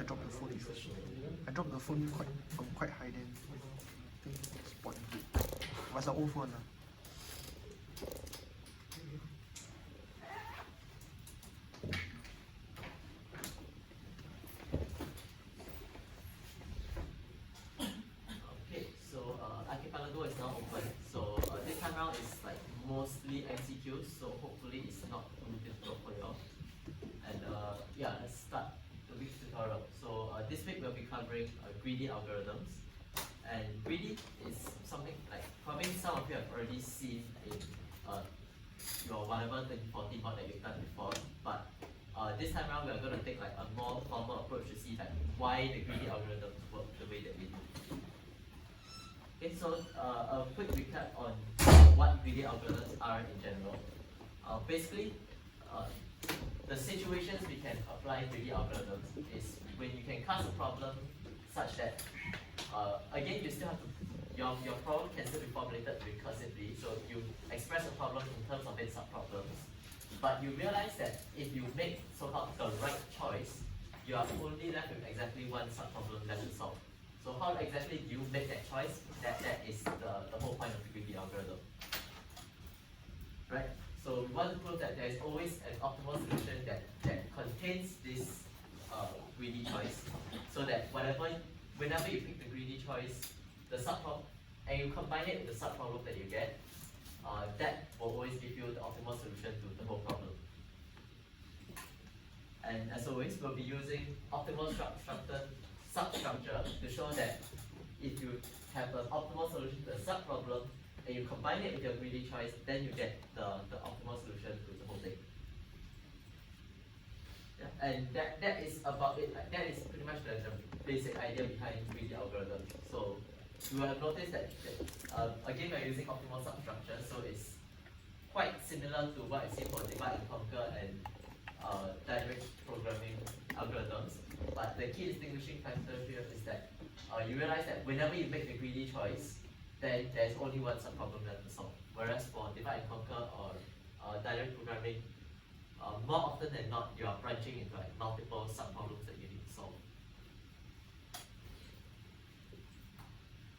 I dropped the phone first. I dropped the phone from quite high then. I think it's spoiled. But it's an old phone. Okay, so Archipelago is now open. So this time around is like mostly MCQs, so hopefully it's not too difficult for you all. And yeah, let's start the week's tutorial. So this week we'll be covering greedy algorithms. And greedy is something like probably some of you have already seen in your whatever 2014 mod that you've done before. But this time around we are going to take like a more formal approach to see like why the greedy algorithms work the way that we do. Okay, so a quick recap on what greedy algorithms are in general. Basically, the situations we can apply greedy algorithms is when you can cast a problem such that, again, you still have to, your problem can still be formulated recursively, so you express a problem in terms of its subproblems, but you realize that if you make so-called the right choice, you are only left with exactly one subproblem left to solve. So how exactly do you make that choice? That is the whole point of the greedy algorithm. Right? So we want to prove that there is always an optimal solution that contains this greedy choice, so that whenever you pick the greedy choice, the subproblem, and you combine it with the subproblem that you get, that will always give you the optimal solution to the whole problem. And as always, we'll be using optimal substructure to show that if you have an optimal solution to a subproblem and you combine it with your greedy choice, then you get the optimal solution to the whole thing. Yeah, and that is about it. Like, that is pretty much the basic idea behind greedy algorithm. So you will have noticed that again we're using optimal substructure, so it's quite similar to what I see for divide and conquer and direct programming algorithms. But the key distinguishing factor here is that you realize that whenever you make the greedy choice, then there's only one subproblem left to solve. Whereas for divide and conquer or direct programming, more often than not, you are branching into like multiple subproblems that you need to solve.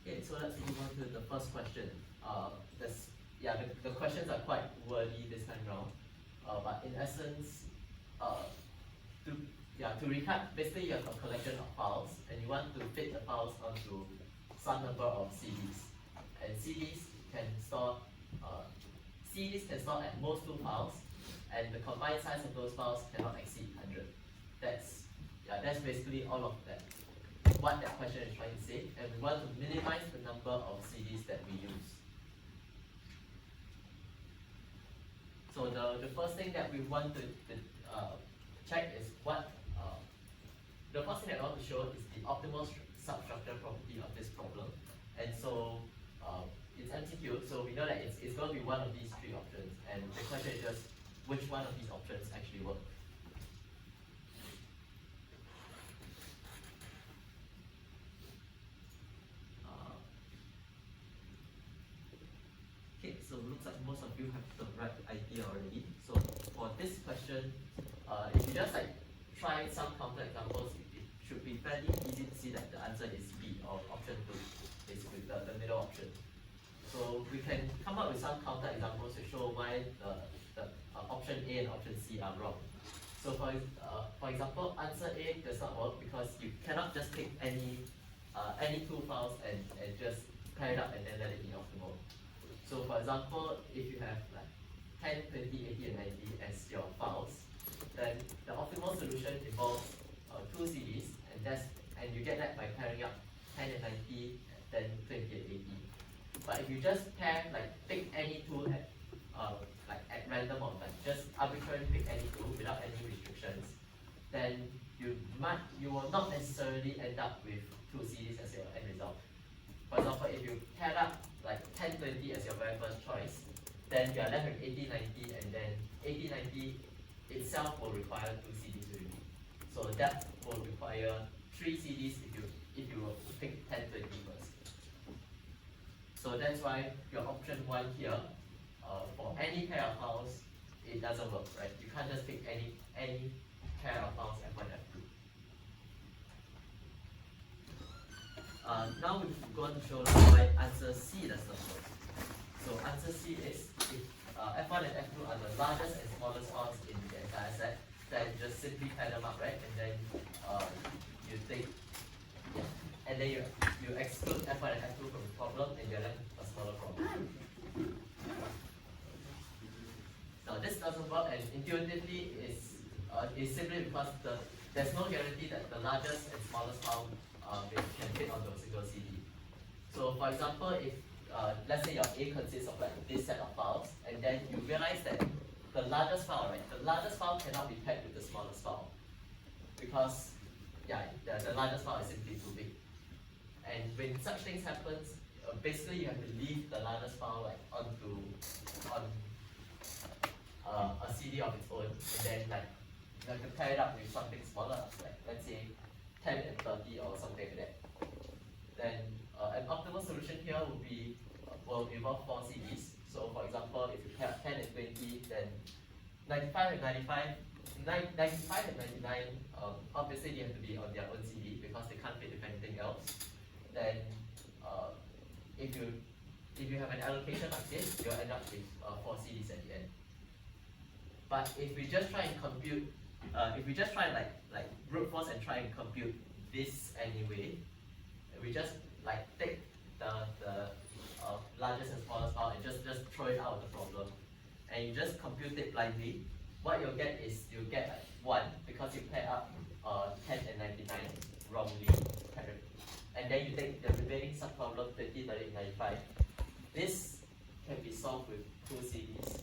Okay, so let's move on to the first question. The questions are quite wordy this time around, but in essence, to recap, basically you have a collection of files, and you want to fit the files onto some number of CDs. And CDs can store at most 2 files, and the combined size of those files cannot exceed 100. That's basically all of that. What that question is trying to say, and we want to minimize the number of CDs that we use. So the first thing that we want to check is the first thing that I want to show is the optimal substructure property of this problem. And so it's MCQ, so we know that it's going to be one of these 3 options, and the question is just which one of these options actually work. Okay, so it looks like most of you have the right idea already. So for this question, if you just like try some counter examples, it should be fairly easy to see that the answer is B, or option 2, basically the middle option. So we can come up with some counter examples to show why the option A and option C are wrong. So for example, answer A does not work because you cannot just take any 2 files and just pair it up and then let it be optimal. So for example, if you have like 10, 20, 80, and 90 as your files, then the optimal solution involves 2 CDs, and you get that by pairing up 10 and 90, then 20 and 80. But if you just pair, like pick any 2 at random, or like just arbitrarily pick any 2 without any restrictions, then you will not necessarily end up with 2 CDs as your end result. For example, if you pair up like 10, 20 as your very first choice, then you are left with 80, 90, and then 80, 90 itself will require 2 CDs already. So that will require 3 CDs if you pick 10, 20 first. So that's why your option 1 here, for any pair of files, it doesn't work, right? You can't just pick any pair of files F1, F2. now we're going to show why answer C does not work. So answer C is if F1 and F2 are the largest and smallest files in the entire set, then just simply pair them up, right? And then you take, and then you exclude F1 and F2 from the problem, and you're left with a smaller problem. Now this doesn't work, and intuitively is simply because there's no guarantee that the largest and smallest file can fit onto a single CD. So for example, if let's say your A consists of like this set of files, and then you realize that the largest file, right? The largest file cannot be paired with the smallest file because the largest file is simply too big. And when such things happens, basically you have to leave the largest file like on a CD of its own, and then like you have to pair it up with something smaller, like let's say 10 and 30 or something like that. Then an optimal solution here will involve 4 CDs. So for example, if you have 10 and 20, then 95 and 99, obviously they have to be on their own CD because they can't fit with anything else. Then if you have an allocation like this, you'll end up with 4 CDs at the end. But if we just try and compute, if we just try like brute force and try and compute this anyway, we just like take the largest and smallest file and just throw it out of the problem, and you just compute it blindly. What you'll get is you'll get like 1 because you pair up 10 and 99 wrongly paired, and then you take the remaining subproblem 20, 30, 95. This can be solved with 2 CDs.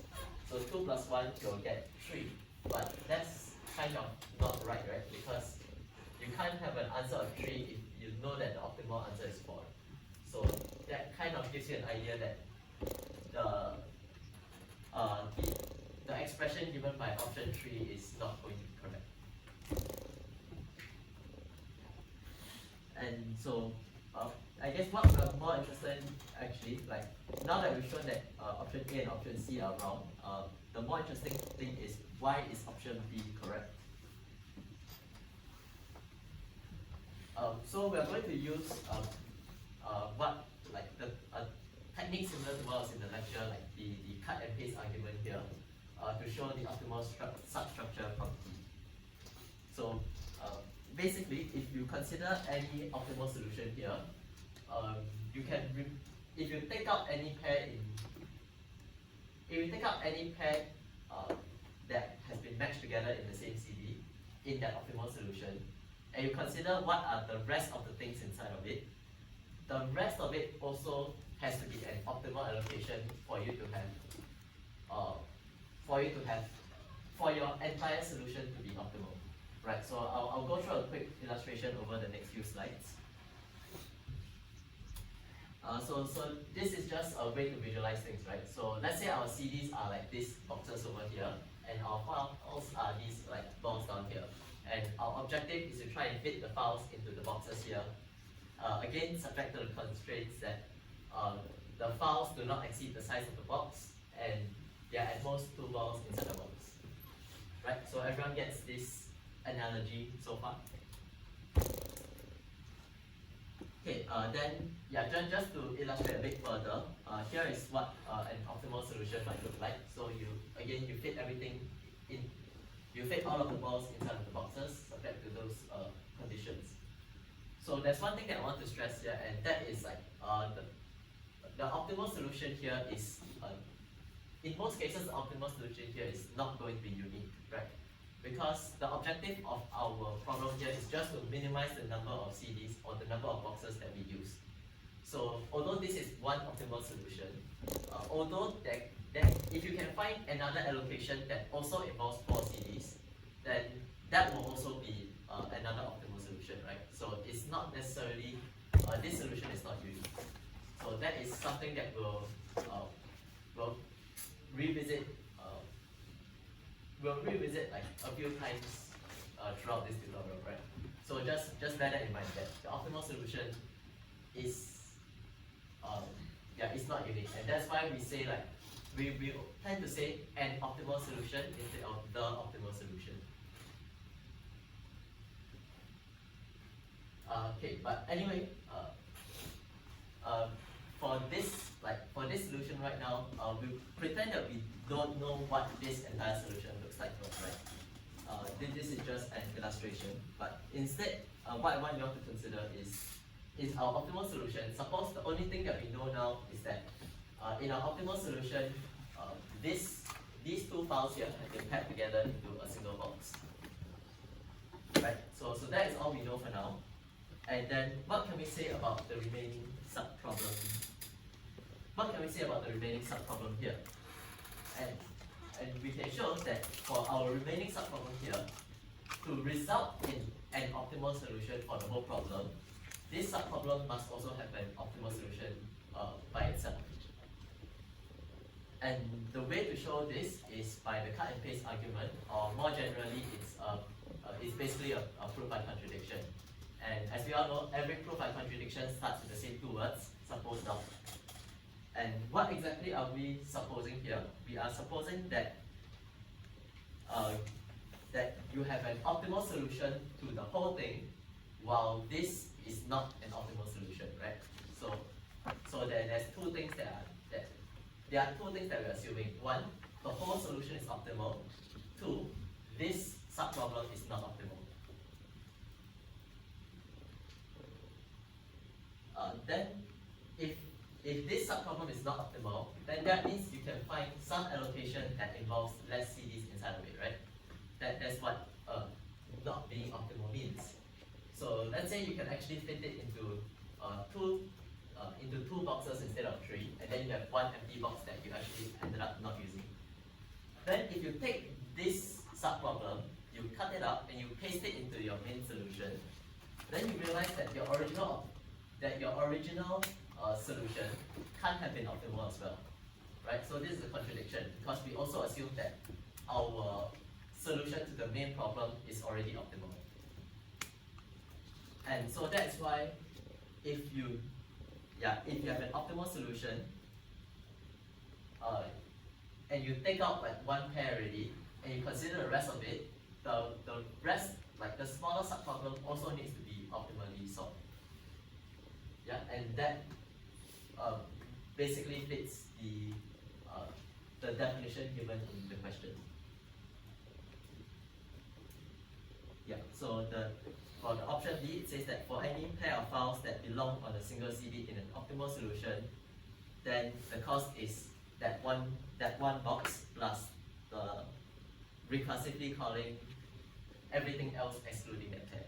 So 2 plus 1 you'll get 3, but that's kind of not right, because you can't have an answer of 3 if you know that the optimal answer is 4. So that kind of gives you an idea that the expression given by option 3 is not going to be correct. And so I guess what we're more interested in actually, like now that we've shown that option A and option C are wrong, the more interesting thing is why is option B correct? So we're going to use a technique similar to what was in the lecture, like the cut and paste argument here, to show the optimal substructure property. So basically, if you consider any optimal solution here, you can if you take out any pair that has been matched together in the same CD in that optimal solution, and you consider what are the rest of the things inside of it, the rest of it also has to be an optimal allocation for you to have, for your entire solution to be optimal, right? So I'll go through a quick illustration over the next few slides. So this is just a way to visualize things, right? So let's say our CDs are like these boxes over here, and our files are these like balls down here. And our objective is to try and fit the files into the boxes here. Again, subject to the constraints that the files do not exceed the size of the box, and there are at most 2 balls inside the box. Right? So everyone gets this analogy so far? Okay, then just to illustrate a bit further, here is what an optimal solution might look like. So you fit everything in, you fit all of the balls inside of the boxes subject to those conditions. So there's one thing that I want to stress here, and that is like the optimal solution here is in most cases the optimal solution here is not going to be unique, right? Because the objective of our problem here is just to minimize the number of CDs or the number of boxes that we use. So although this is one optimal solution, although that if you can find another allocation that also involves 4 CDs, then that will also be another optimal solution, right? So it's not necessarily, this solution is not unique. So that is something that we'll revisit. We'll revisit like a few times throughout this tutorial, right? So just bear that in mind that the optimal solution is it's not unique, and that's why we say like we tend to say an optimal solution instead of the optimal solution. Okay, but anyway, for this solution right now, we pretend that we don't know what this entire solution looks like, right? This is just an illustration, but instead, what I want you all to consider is our optimal solution. Suppose the only thing that we know now is that in our optimal solution, these two files here have been packed together into a single box. Right, so that is all we know for now. And then what can we say about the remaining subproblem? What can we say about the remaining subproblem here? And we can show that for our remaining subproblem here, to result in an optimal solution for the whole problem, this subproblem must also have an optimal solution by itself. And the way to show this is by the cut and paste argument, or more generally, it's basically a proof by contradiction. And as we all know, every proof by contradiction starts with the same two words, suppose not. And what exactly are we supposing here? We are supposing that that you have an optimal solution to the whole thing, while this is not an optimal solution, right? So there's two things there are two things that we're assuming. One, the whole solution is optimal. Two, this subproblem is not optimal. Then, if this subproblem is not optimal, then that means you can find some allocation that involves less CDs inside of it, right? That's what not being optimal means. So let's say you can actually fit it into two boxes instead of three, and then you have one empty box that you actually ended up not using. Then if you take this subproblem, you cut it up and you paste it into your main solution, then you realize that your original solution can't have been optimal as well, right? So this is a contradiction because we also assume that our solution to the main problem is already optimal. And so that's why if you have an optimal solution and you take out like one pair already and you consider the rest of it, the rest, like the smaller subproblem, also needs to be optimally solved. Yeah, and that basically fits the definition given in the question. Yeah, so for the option B, it says that for any pair of files that belong on a single CD in an optimal solution, then the cost is that one box plus the recursively calling everything else excluding that pair.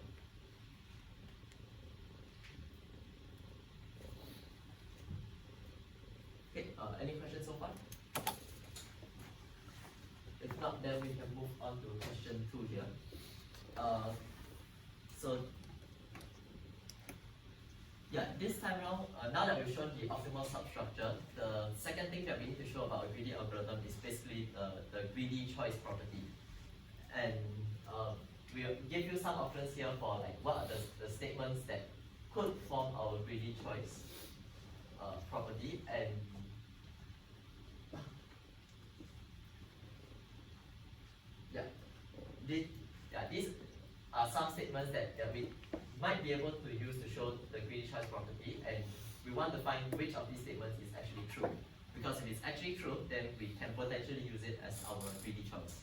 Okay, any questions so far? If not, then we can move on to question 2 here. So yeah, this time around, now that we've shown the optimal substructure, the second thing that we need to show about a greedy algorithm is basically the greedy choice property. And we'll give you some options here for like what are the statements that could form our greedy choice property. And these are some statements that we might be able to use to show the greedy choice property, and we want to find which of these statements is actually true. Because if it's actually true, then we can potentially use it as our greedy choice.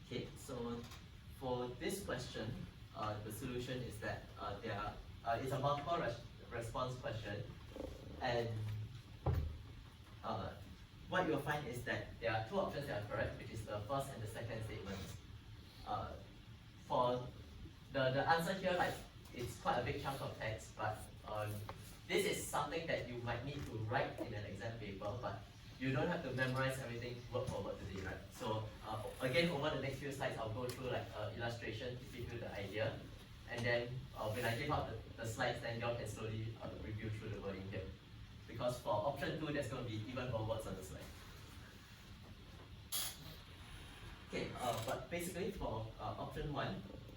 Okay, so for this question, the solution is that it's a multiple response question, and what you'll find is that there are two options that are correct, which is the first and the second statements. For the answer here, like it's quite a big chunk of text, but this is something that you might need to write in an exam paper, but you don't have to memorize everything word for word today, right? So again, over the next few slides, I'll go through like illustration to give you the idea, and then when I give out the slides, then you all can slowly review through the wording here. Because for option 2, there's going to be even more words on the slide. Okay, but basically for option 1,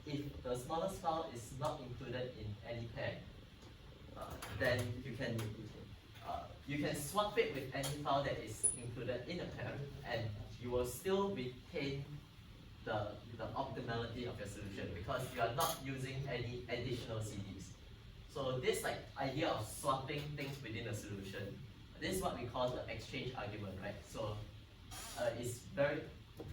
if the smallest file is not included in any pair, then you can swap it with any file that is included in a pair, and you will still retain the optimality of your solution because you are not using any additional CDs. So this like idea of swapping things within a solution, this is what we call the exchange argument, right? So it's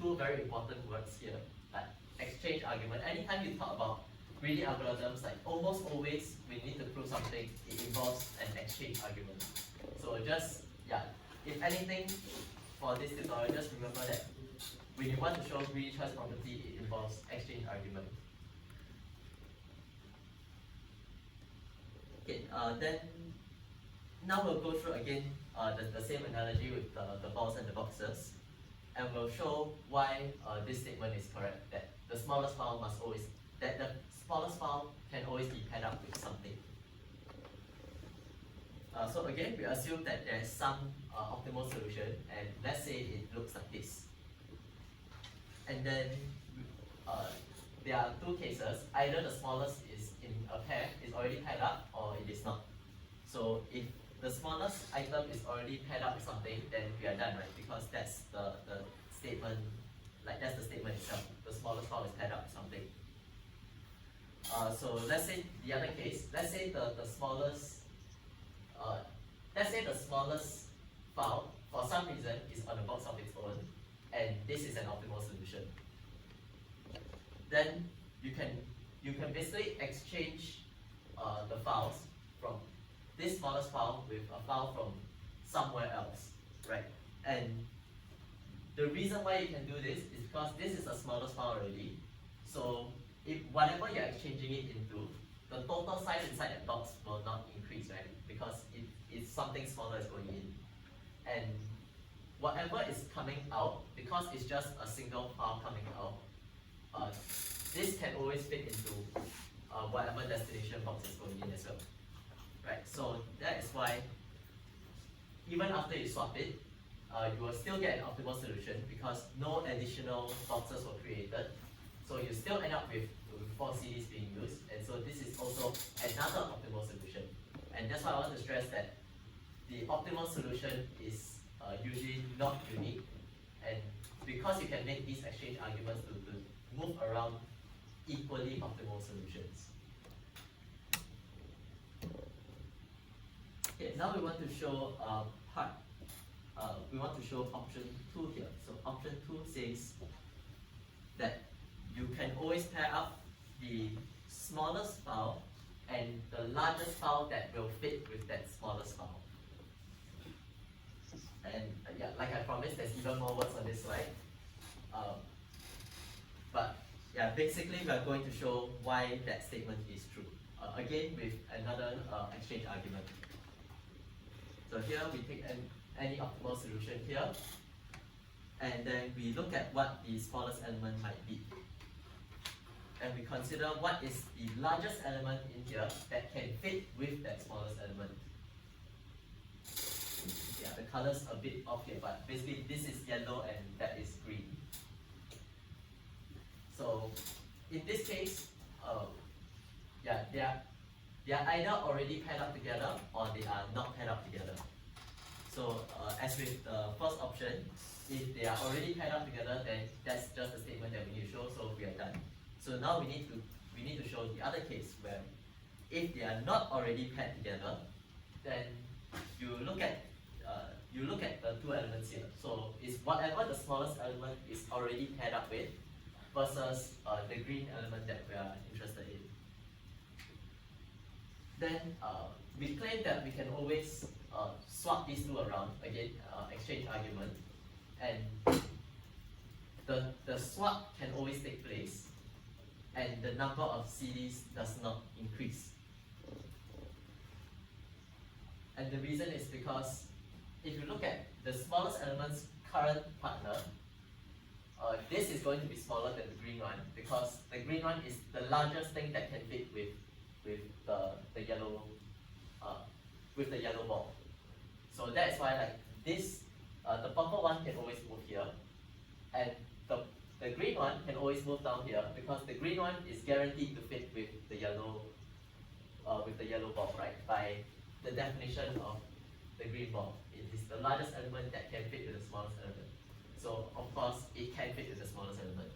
two very important words here, like exchange argument. Anytime you talk about greedy algorithms, like almost always we need to prove something, it involves an exchange argument. So just, yeah, if anything, for this tutorial, just remember that when you want to show greedy choice property, it involves exchange argument. Okay, then now we'll go through again the same analogy with the balls and the boxes, and we'll show why this statement is correct, that the smallest file can always be paired up with something. So again, we assume that there's some optimal solution, and let's say it looks like this. And then there are two cases. Either the smallest is in a pair, is already paired up, or it is not. So if the smallest item is already paired up with something, then we are done, right? Because that's the statement, like that's the statement itself. The smallest file is paired up with something. So let's say the other case, let's say the smallest file for some reason is on a box of its own, and this is an optimal solution. Then you can basically exchange the files from this smallest file with a file from somewhere else, right? And the reason why you can do this is because this is the smallest file already. So if whatever you're exchanging it into, the total size inside that box will not increase, right? Because it's something smaller is going in. And whatever is coming out, because it's just a single file coming out, this can always fit into whatever destination box is going in as well, right? So that is why even after you swap it, you will still get an optimal solution because no additional boxes were created. So you still end up with 4 CDs being used, and so this is also another optimal solution. And that's why I want to stress that the optimal solution is usually not unique, and because you can make these exchange arguments to move around equally optimal solutions. Okay, now we want to show we want to show option 2 here. So option 2 says that you can always pair up the smallest file and the largest file that will fit with that smallest file. And yeah, like I promised, there's even more words on this slide. But yeah, basically we are going to show why that statement is true. Again, with another exchange argument. So here we take any optimal solution here, and then we look at what the smallest element might be. And we consider what is the largest element in here that can fit with that smallest element. Yeah, the color's a bit off here, but basically this is yellow and that is green. So in this case, yeah, they are either already paired up together or they are not paired up together. So as with the first option, if they are already paired up together, then that's just a statement that we need to show, so we are done. So now we need to show the other case where if they are not already paired together, then you look at the two elements here. So it's whatever the smallest element is already paired up with versus the green element that we are interested in. Then we claim that we can always swap these two around, again, exchange argument, and the swap can always take place, and the number of CDs does not increase. And the reason is because if you look at the smallest element's current partner, this is going to be smaller than the green one because the green one is the largest thing that can fit with the yellow ball. So that's why like this, the purple one can always move here, and the green one can always move down here because the green one is guaranteed to fit with the yellow ball, right? By the definition of the green ball, it is the largest element that can fit with the smallest element. So of course it can fit with the smallest element.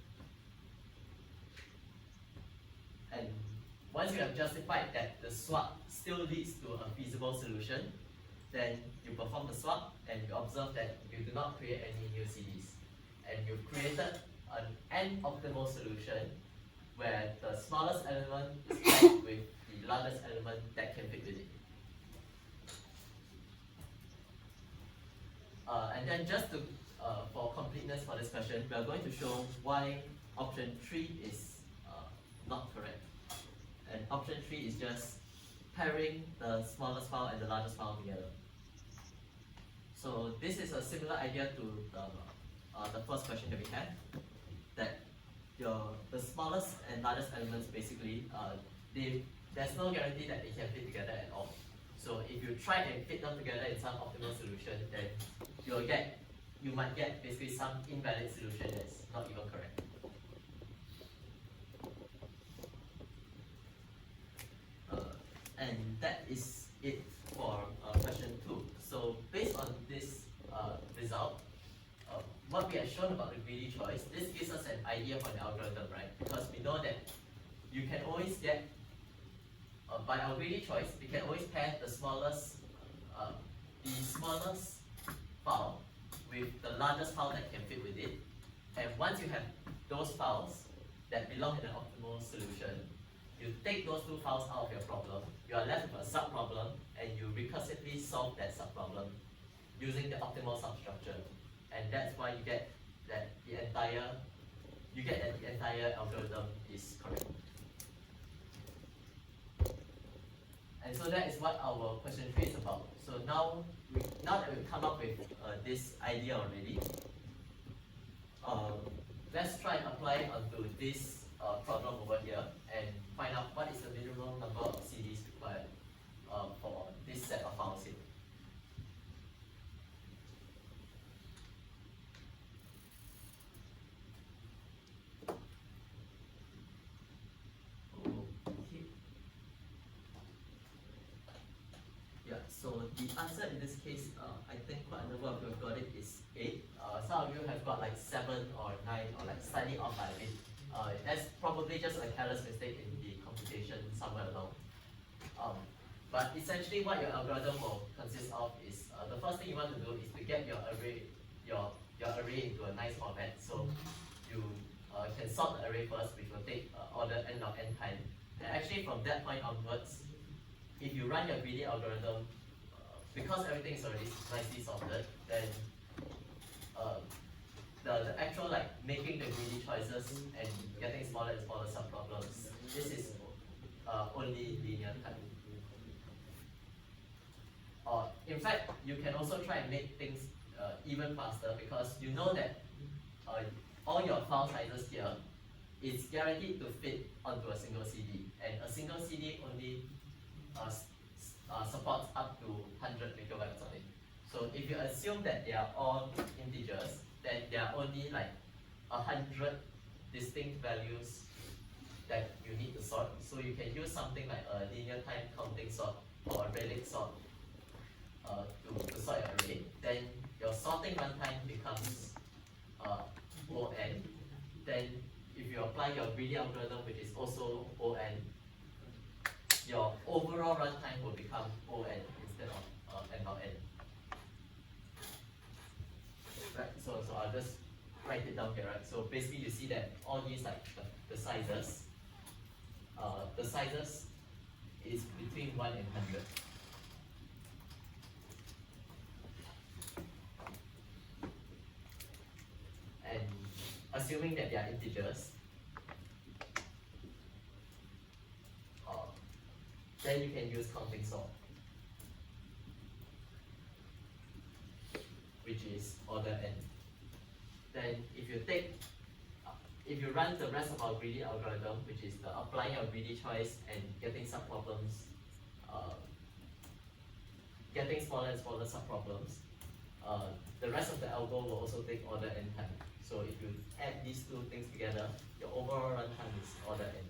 once you have justified that the swap still leads to a feasible solution, then you perform the swap and you observe that you do not create any new CDs. And you've created an optimal solution where the smallest element is paired with the largest element that can fit with it. And then just to, for completeness for this question, we are going to show why option 3 is not correct. And option 3 is just pairing the smallest file and the largest file together. So this is a similar idea to the first question that we had, that the smallest and largest elements basically, there's no guarantee that they can fit together at all. So if you try and fit them together in some optimal solution, then you might get basically some invalid solution that's not even correct. And that is it for question 2. So based on this result, what we have shown about the greedy choice, this gives us an idea for the algorithm, right? Because we know that you can always get, by our greedy choice, we can always pair the smallest file with the largest file that can fit with it. And once you have those files that belong in an optimal solution, you take those two files out of your problem, you are left with a sub-problem, and you recursively solve that sub-problem using the optimal substructure. And that's why you get that the entire algorithm is correct. And so that is what our question 3 is about. So now that we've come up with this idea already, let's try and apply it onto this problem over here and find out what is the minimum number of CDs required for this set of files here. Okay. Yeah, so the answer in this case, I think quite a number of you have got it, is 8. Some of you have got like 7 or 9 or like slightly off by a bit. That's probably just a careless mistake in the computation somewhere along. But essentially what your algorithm will consist of is, the first thing you want to do is to get your array into a nice format. So you can sort the array first, which will take order n log n time. And actually from that point onwards, if you run your greedy algorithm, because everything is already nicely sorted, then the actual like making the greedy choices and getting smaller and smaller subproblems, this is only linear time. In fact, you can also try and make things even faster, because you know that all your file sizes here is guaranteed to fit onto a single CD, and a single CD only supports up to 100 megabytes on it. So if you assume that they are all integers, then there are only like 100 distinct values that you need to sort. So you can use something like a linear time counting sort or a relic sort to sort your array. Then your sorting runtime becomes O n. Then if you apply your greedy algorithm, which is also O n, your overall runtime will become O n instead of n log n. Right, so I'll just write it down here, right? So basically you see that all these like the sizes is between 1 and 100. And assuming that they are integers, then you can use counting sort, which is order n. Then if you run the rest of our greedy algorithm, which is the applying your greedy choice and getting subproblems, getting smaller and smaller subproblems, the rest of the algo will also take order n time. So if you add these two things together, your overall runtime is order n.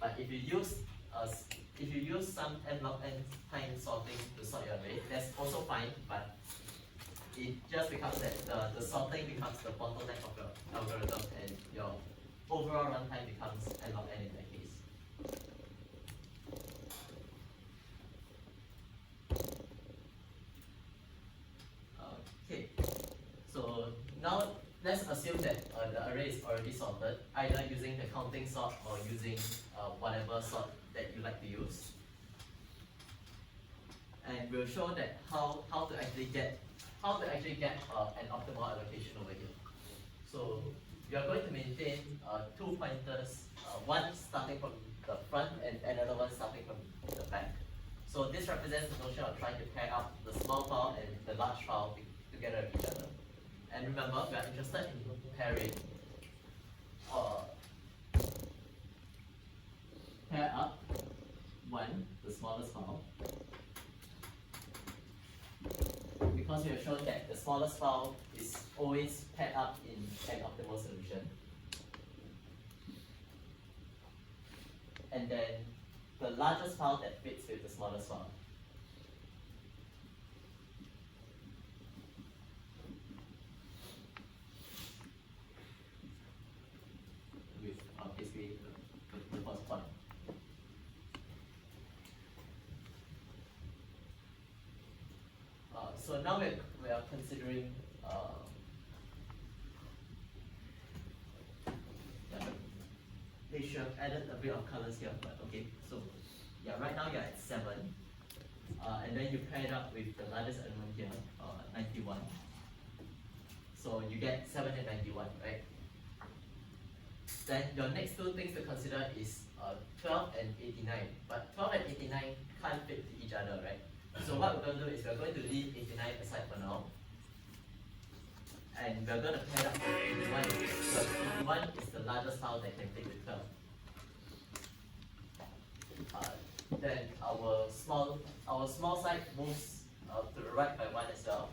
But if you use some n log n time sorting to sort your array, that's also fine, but it just becomes that the sorting becomes the bottleneck of your algorithm, and your overall runtime becomes n log n in that case. Okay, so now let's assume that the array is already sorted, either using the counting sort or using whatever sort that you like to use. And we'll show that how to actually get an optimal allocation over here. So we are going to maintain two pointers, one starting from the front and another one starting from the back. So this represents the notion of trying to pair up the small file and the large file together with each other. And remember, we are interested in pairing pair up one, the smallest file, because we have shown that the smallest file is always paired up in an optimal solution. And then the largest file that fits with the smallest file. With basically the first point. So now we are considering they should have added a bit of colors here, but okay. So yeah, right now you're at 7, and then you pair it up with the largest element here, 91. So you get 7 and 91, right? Then your next two things to consider is 12 and 89. But 12 and 89 can't fit to each other, right? So what we're going to do is we're going to leave 89 aside for now. And we're going to pair up with 81 because 81 is the largest file that can fit with 12. Then our small side moves to the right by 1 as well.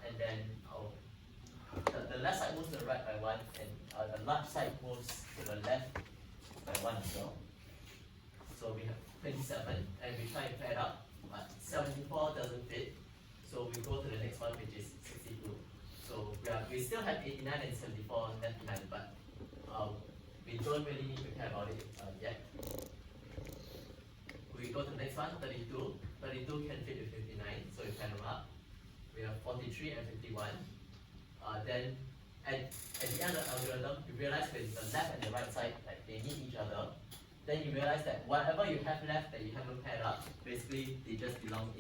And then the left side moves to the right by 1, and the large side moves to the left by 1 as well. So we have 27, and we try and pair it up, but 74 doesn't fit. So we go to the next one, which is 62. So we still have 89 and 74 left behind, but we don't really need to care about it yet. We go to the next one, 32. 32 can fit with 59, so we pair them up. We have 43 and 51. Then at the end of the algorithm, you realize with the left and the right side, like they need each other. Then you realize that whatever you have left that you haven't paired up, basically they just belong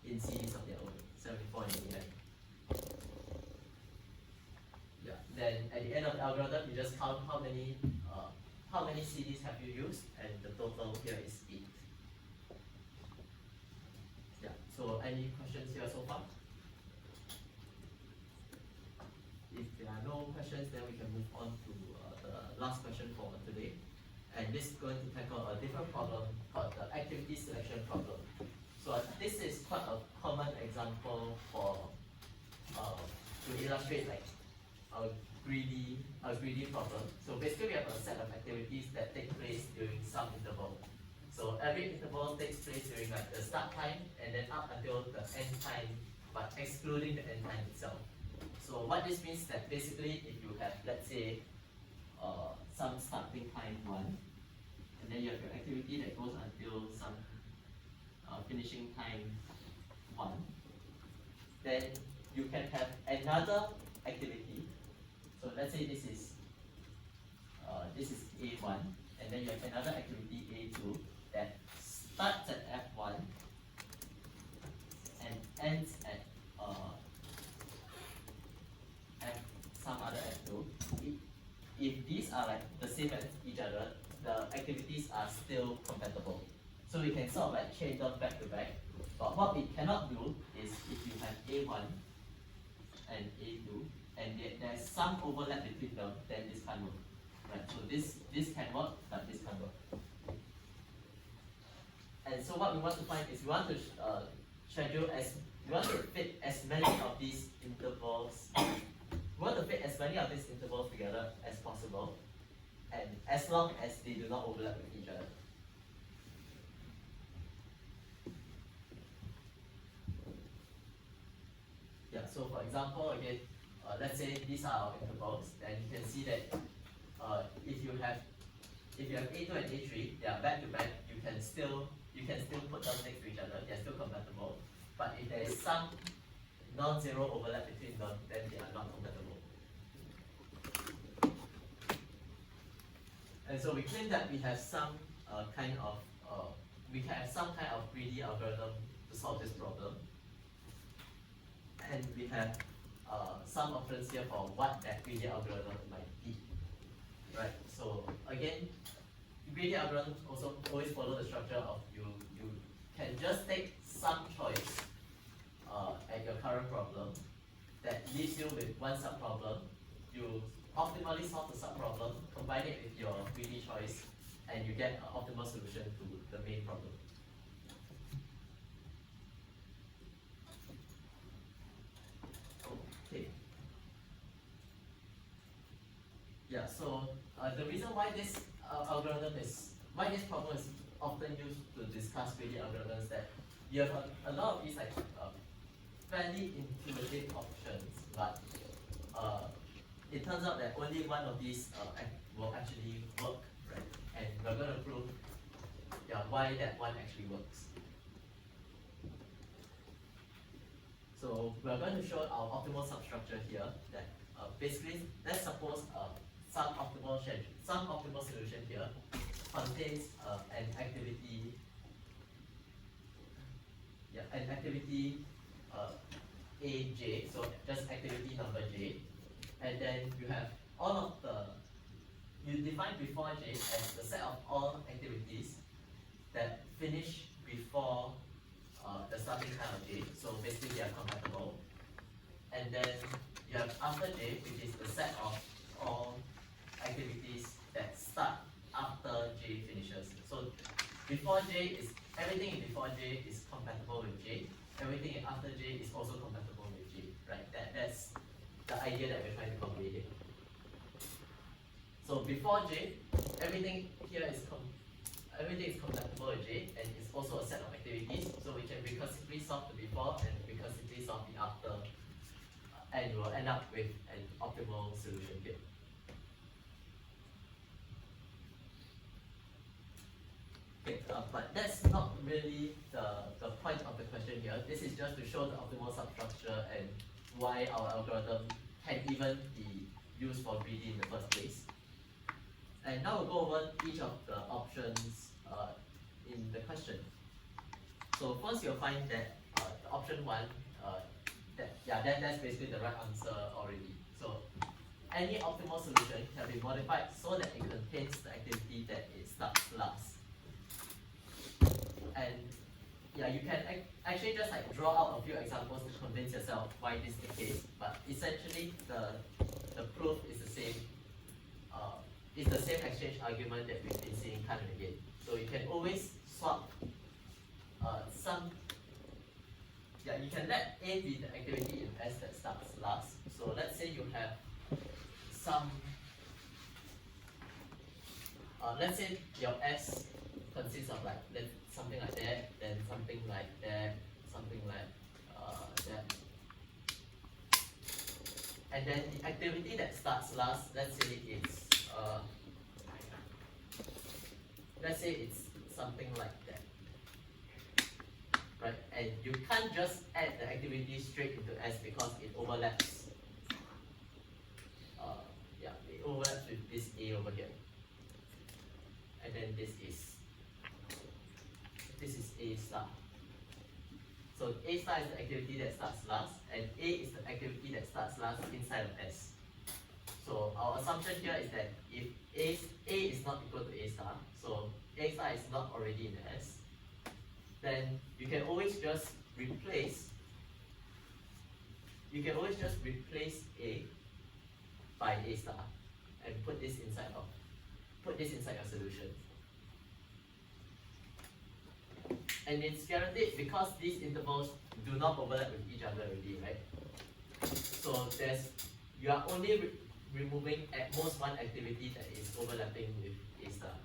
in series of their own, 74 and 89. Yeah. Then at the end of the algorithm, you just count how many CDs have you used, and the total here is 8. Yeah. So any questions here so far? If there are no questions, then we can move on to the last question for today. And this is going to tackle a different problem called the activity selection problem. So this is quite a common example for to illustrate like a greedy problem. So basically we have a set of activities that take place during some interval. So every interval takes place during like the start time and then up until the end time, but excluding the end time itself. So what this means that basically if you have, let's say, some starting time 1, and then you have your activity that goes until some finishing time 1, then you can have another activity. So let's say this is A1, and then you have another activity A2 that starts at F1 and ends at some other F2. If these are like the same as each other, the activities are still compatible. So we can sort of like chain them back to back. But what we cannot do is if you have A1 and A2 and there's some overlap between them, then this can't work. Right? So this can work, but this can't work. And so what we want to find is we want to we want to fit as many of these intervals. We want to fit as many of these intervals together as possible, and as long as they do not overlap with each other. Yeah, so for example, again, let's say these are our intervals, then you can see that if you have if you have A2 and A3, they are back to back, you can still put them next to each other, they are still compatible. But if there is some non-zero overlap between them, then they are not compatible. And so we claim that we have some kind of greedy algorithm to solve this problem. And we have some options here for what that greedy algorithm might be. Right? So again, greedy algorithms also always follow the structure of you can just take some choice at your current problem that leaves you with one subproblem. You optimally solve the subproblem, combine it with your greedy choice, and you get an optimal solution to the main problem. Okay. Yeah, so the reason why this why this problem is often used to discuss greedy algorithms, that you have a lot of these like fairly intuitive options, but it turns out that only one of these will actually work, right? And we're going to prove why that one actually works. So we're going to show our optimal substructure here, that basically, let's suppose some optimal solution here contains an activity Aj, so just activity number j, and then you have you define before j as the set of all activities that finish before the starting time of j, so basically they are compatible. And then you have after j, which is the set of all activities that start after j finishes. So before j is everything before j is compatible with j. Everything after j is also compatible with j, right? That's the idea that we're trying to convey here. So before j, everything here is compatible with j, and it's also a set of activities. So we can recursively solve the before and recursively solve the after, and you will end up with an optimal solution here. Okay, but that's not really the point of the question here. This is just to show the optimal substructure and why our algorithm can even be used for greedy in the first place. And now we'll go over each of the options in the question. So first you'll find that the option 1, that's basically the right answer already. So any optimal solution can be modified so that it contains the activity that it starts last. And yeah, you can actually just like draw out a few examples to convince yourself why this is the case. But essentially, the proof is the same. It's the same exchange argument that we've been seeing time and again. So you can always swap you can let A be the activity in S that starts last. So let's say you have some. Let's say your S consists of like something like that, then something like that, something like that. And then the activity that starts last, let's say it's something like that. Right? And you can't just add the activity straight into S because it overlaps. It overlaps with this A over here. And then this is A star. So A star is the activity that starts last, and A is the activity that starts last inside of S. So our assumption here is that if A is not equal to A star, so A star is not already in S, then you can always just replace A by A star and put this inside your solution. And it's guaranteed because these intervals do not overlap with each other already, right? So you are only removing at most one activity that is overlapping with A star.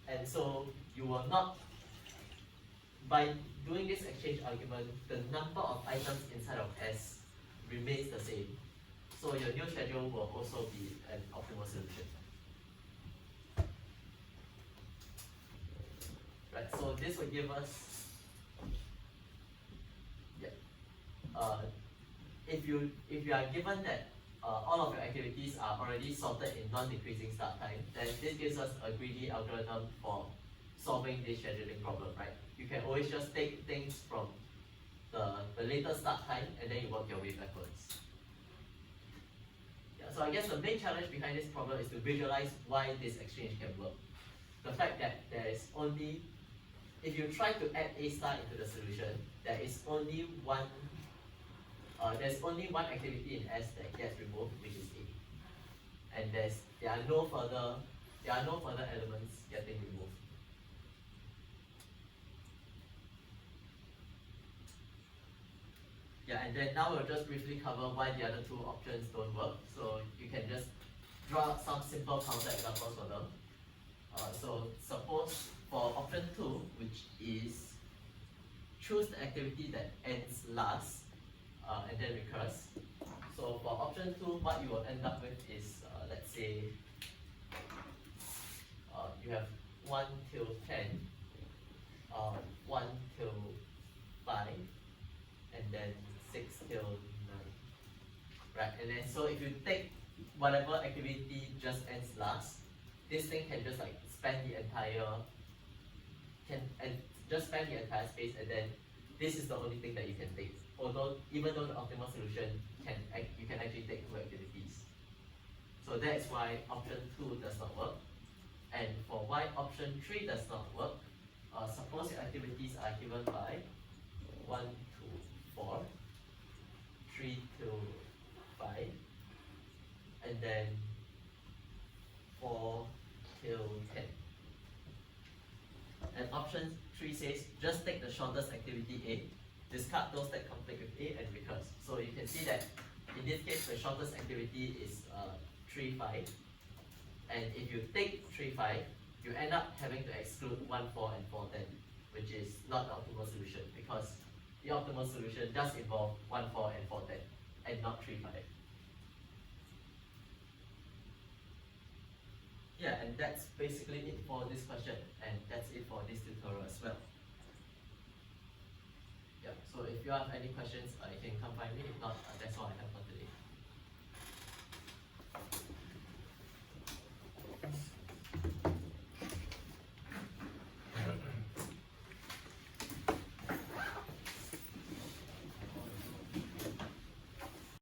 And so you will not, by doing this exchange argument, the number of items inside of S remains the same. So your new schedule will also be an optimal solution. Right, so this will give us, if you are given that all of your activities are already sorted in non-decreasing start time, then this gives us a greedy algorithm for solving this scheduling problem, right? You can always just take things from the later start time and then you work your way backwards. Yeah, so I guess the main challenge behind this problem is to visualize why this exchange can work. The fact that there is only, if you try to add A star into the solution, there's only one activity in S that gets removed, which is A. And there are no further elements getting removed. Yeah, and then now we'll just briefly cover why the other two options don't work. So you can just draw up some simple counter examples for them. So suppose for option 2, which is choose the activity that ends last and then recurs. So for option 2, what you will end up with is, let's say, you have 1 till 10, 1 till 5, and then 6 till 9. Right, and then so if you take whatever activity just ends last, this thing can just like span the entire space, and then this is the only thing that you can take. Although even though the optimal solution you can actually take 2 activities. So that is why option 2 does not work. And for why option 3 does not work, suppose your activities are given by 1 to 4, 3 to 5, and then 4 till 10. And option 3 says just take the shortest activity A, discard those that conflict with A, and recurse. So you can see that in this case the shortest activity is 3, 5. And if you take 3, 5, you end up having to exclude 1, 4, and 4, 10, which is not the optimal solution, because the optimal solution does involve 1, 4, and 4, 10, and not 3, 5. Yeah, and that's basically it for this question, and that's it for this tutorial as well. Yeah, so if you have any questions, you can come find me. If not, that's all I have for